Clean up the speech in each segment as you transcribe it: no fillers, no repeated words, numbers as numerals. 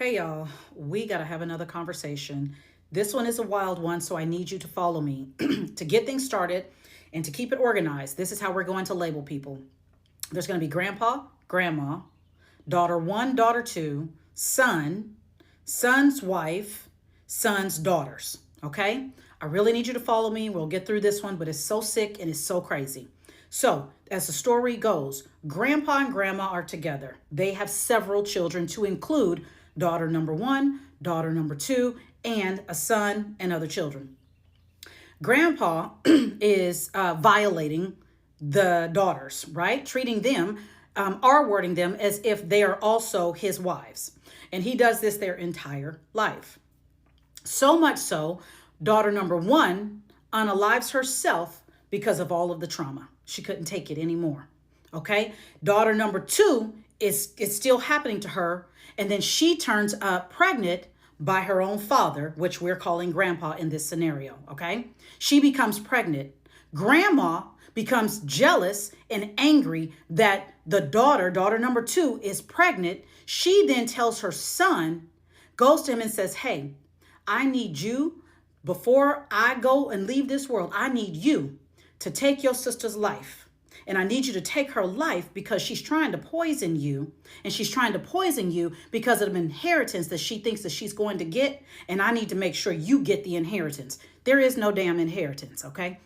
Hey y'all, we got to have another conversation. This one is a wild one, so I need you to follow me. To get things started and to keep it organized, this is how we're going to label people. There's going to be grandpa, grandma, daughter one, daughter two, son, son's wife, son's daughters. Okay? I really need you to follow me. We'll get through this one, but it's so sick and it's so crazy. So, as the story goes, grandpa and grandma are together. They have several children to include daughter number one, daughter number two, and a son and other children. Grandpa is violating the daughters, right? Treating them, R-wording them as if they are also his wives. And he does this their entire life. So much so, daughter number one unalives herself because of all of the trauma. She couldn't take it anymore. Okay? Daughter number two is still happening to her. And then she turns up pregnant by her own father, which we're calling grandpa in this scenario. Okay? She becomes pregnant. Grandma becomes jealous and angry that the daughter number two, is pregnant. She then tells her son, goes to him and says, hey, I need you, before I go and leave this world, I need you to take your sister's life. And I need you to take her life because she's trying to poison you. And she's trying to poison you because of an inheritance that she thinks that she's going to get. And I need to make sure you get the inheritance. There is no damn inheritance, okay?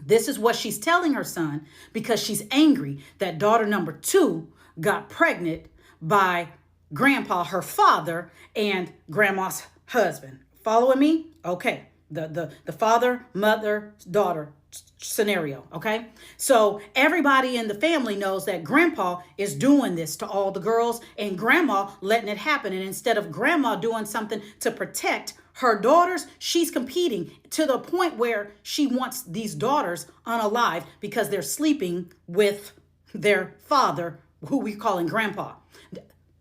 This is what she's telling her son because she's angry that daughter number two got pregnant by grandpa, her father, and grandma's husband. Following me? Okay. The father, mother, daughter scenario. Okay. So everybody in the family knows that grandpa is doing this to all the girls and grandma letting it happen. And instead of grandma doing something to protect her daughters, she's competing to the point where she wants these daughters unalive because they're sleeping with their father, who we calling grandpa.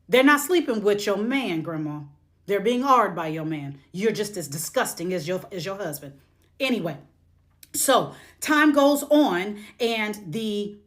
They're not sleeping with your man, grandma. They're being R-ed by your man. You're just as disgusting as your husband. Anyway, so time goes on, and the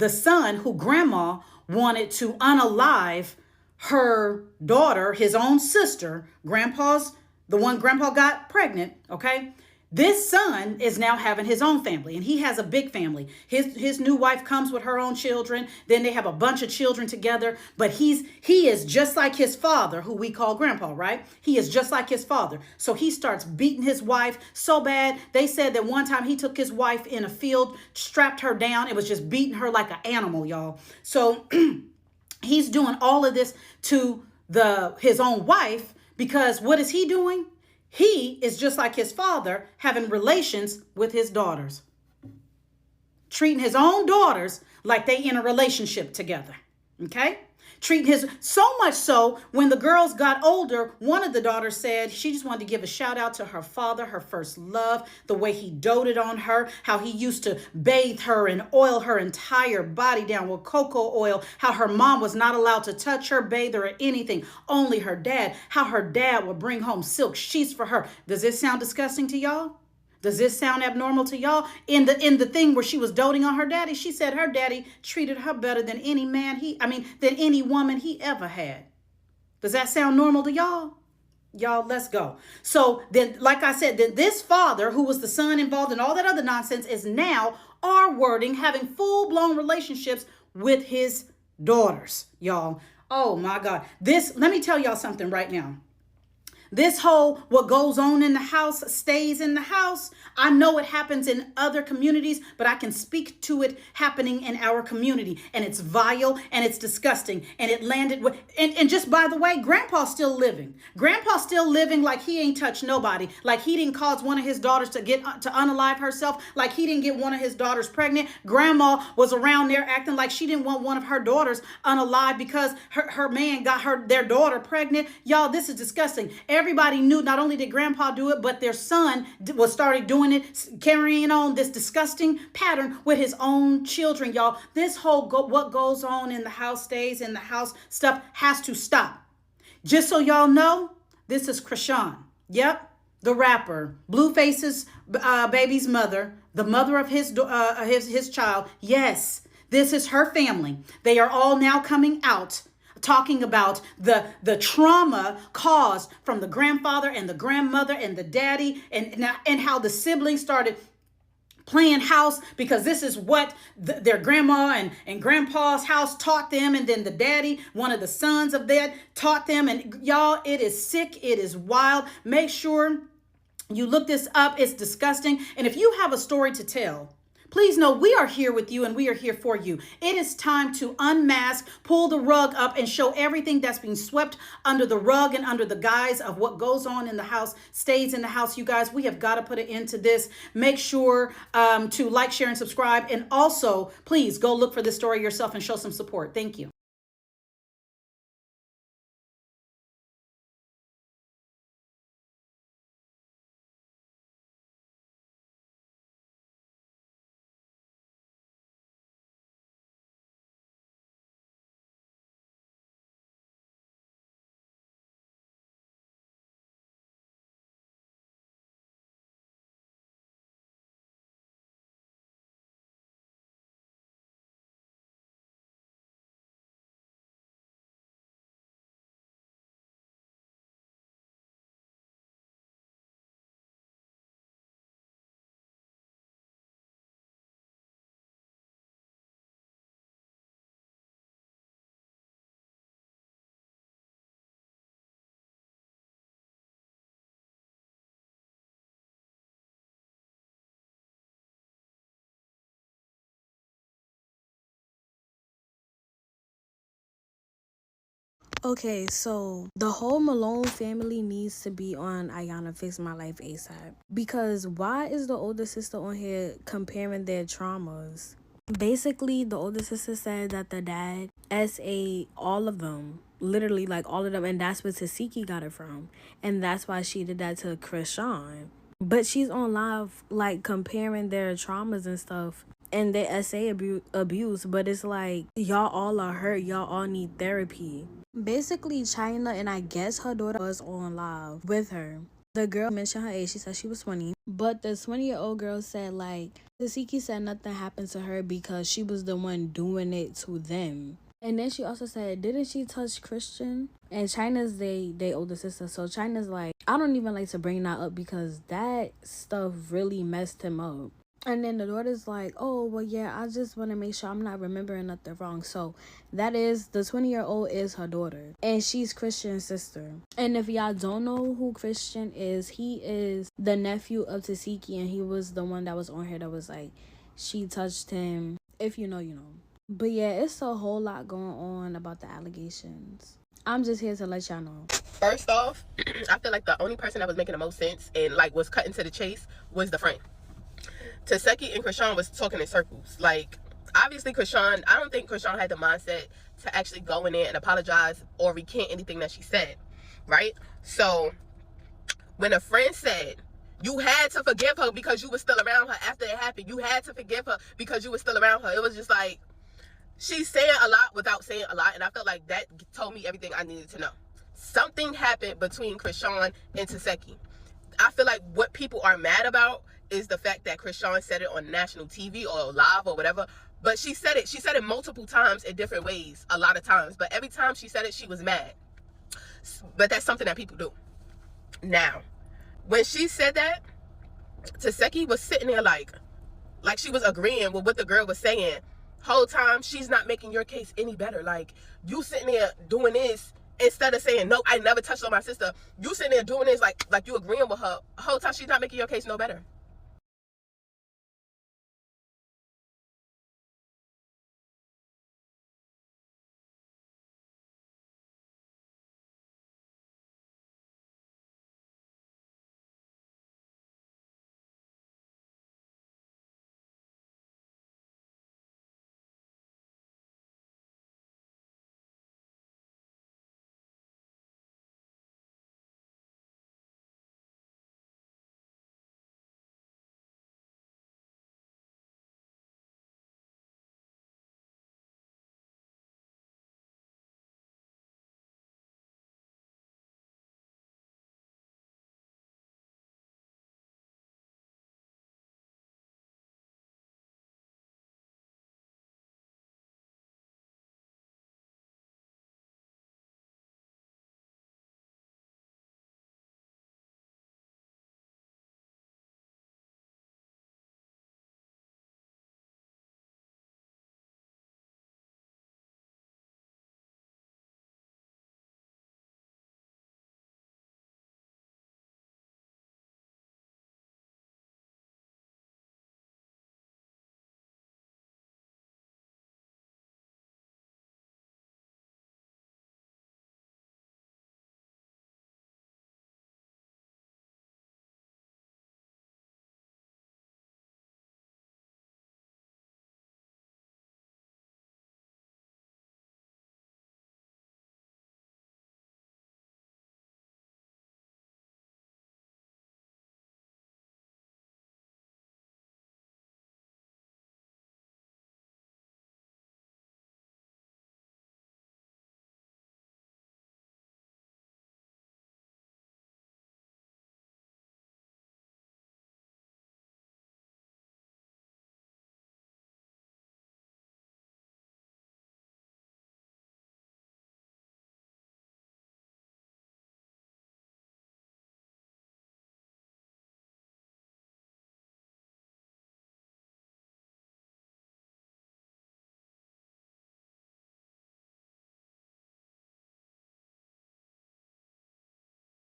son who grandma wanted to unalive her daughter, his own sister, the one grandpa got pregnant, okay? This son is now having his own family, and he has a big family. His new wife comes with her own children. Then they have a bunch of children together. But he is just like his father, who we call grandpa, right? He is just like his father. So he starts beating his wife so bad. They said that one time he took his wife in a field, strapped her down. It was just beating her like an animal, y'all. So he's doing all of this to his own wife because what is he doing? He is just like his father, having relations with his daughters, treating his own daughters like they in a relationship together. Okay? Treating so much so when the girls got older, one of the daughters said she just wanted to give a shout out to her father, her first love, the way he doted on her, how he used to bathe her and oil her entire body down with cocoa oil, how her mom was not allowed to touch her, bathe her, or anything, only her dad, how her dad would bring home silk sheets for her. Does this sound disgusting to y'all? Does this sound abnormal to y'all? In the thing where she was doting on her daddy, she said her daddy treated her better than any man than any woman he ever had. Does that sound normal to y'all? Y'all, let's go. So then, like I said, then this father, who was the son involved in all that other nonsense, is now R-wording, having full-blown relationships with his daughters, y'all. Oh my God. Let me tell y'all something right now. This whole what goes on in the house stays in the house. I know it happens in other communities, but I can speak to it happening in our community. And it's vile and it's disgusting. And it landed with, and just by the way, grandpa's still living. Grandpa's still living like he ain't touched nobody. Like he didn't cause one of his daughters to unalive herself. Like he didn't get one of his daughters pregnant. Grandma was around there acting like she didn't want one of her daughters unalive because her man got their daughter pregnant. Y'all, this is disgusting. Everybody knew not only did grandpa do it, but their son started doing it, carrying on this disgusting pattern with his own children, y'all. This whole what goes on in the house stays in the house stuff has to stop. Just so y'all know, this is Krishan. Yep, the rapper, Blueface's baby's mother, the mother of his child. Yes, this is her family. They are all now coming out. talking about the trauma caused from the grandfather and the grandmother and the daddy, and how the siblings started playing house because this is what their grandma and grandpa's house taught them, and then the daddy, one of the sons of that, taught them. And y'all, it is sick, it is wild. Make sure you look this up. It's disgusting. And if you have a story to tell, please know we are here with you and we are here for you. It is time to unmask, pull the rug up, and show everything that's being swept under the rug and under the guise of what goes on in the house stays in the house. You guys, we have got to put an end to this. Make sure to like, share, and subscribe. And also, please go look for this story yourself and show some support. Thank you. Okay, so the whole Malone family needs to be on Ayana Fix My Life ASAP. Because why is the older sister on here comparing their traumas? Basically, the older sister said that the dad SA all of them. Literally, like all of them. And that's where Tasiki got it from. And that's why she did that to Krishan. But she's on live, like, comparing their traumas and stuff and their SA abuse. But it's like, y'all all are hurt. Y'all all need therapy. Basically, China and I guess her daughter was on live with her. The girl mentioned her age. She said she was 20. But the 20-year-old girl said, like, Tasiki said nothing happened to her because she was the one doing it to them. And then she also said, didn't she touch Christian? And China's they older sister. So China's like, I don't even like to bring that up because that stuff really messed him up. And then the daughter's like, oh, well, yeah, I just want to make sure I'm not remembering nothing wrong. So that is, the 20-year-old is her daughter. And she's Christian's sister. And if y'all don't know who Christian is, he is the nephew of Tasiki. And he was the one that was on here that was like, she touched him. If you know, you know. But yeah, it's a whole lot going on about the allegations. I'm just here to let y'all know. First off, I feel like the only person that was making the most sense and like was cutting to the chase was the friend. Taseki and Krishan was talking in circles. Like, obviously Krishan, I don't think Krishan had the mindset to actually go in there and apologize or recant anything that she said, right? So when a friend said you had to forgive her because you were still around her after it happened, you had to forgive her because you were still around her, it was just like, she's saying a lot without saying a lot, and I felt like that told me everything I needed to know. Something happened between Krishan and Taseki. I feel like what people are mad about is the fact that Krishan said it on national TV or live or whatever. But she said it multiple times in different ways, a lot of times. But every time she said it, she was mad. But that's something that people do. Now, when she said that, Taseki was sitting there like she was agreeing with what the girl was saying. Whole time, she's not making your case any better. Like, you sitting there doing this, instead of saying, no, I never touched on my sister, you sitting there doing this like you agreeing with her. Whole time, she's not making your case no better.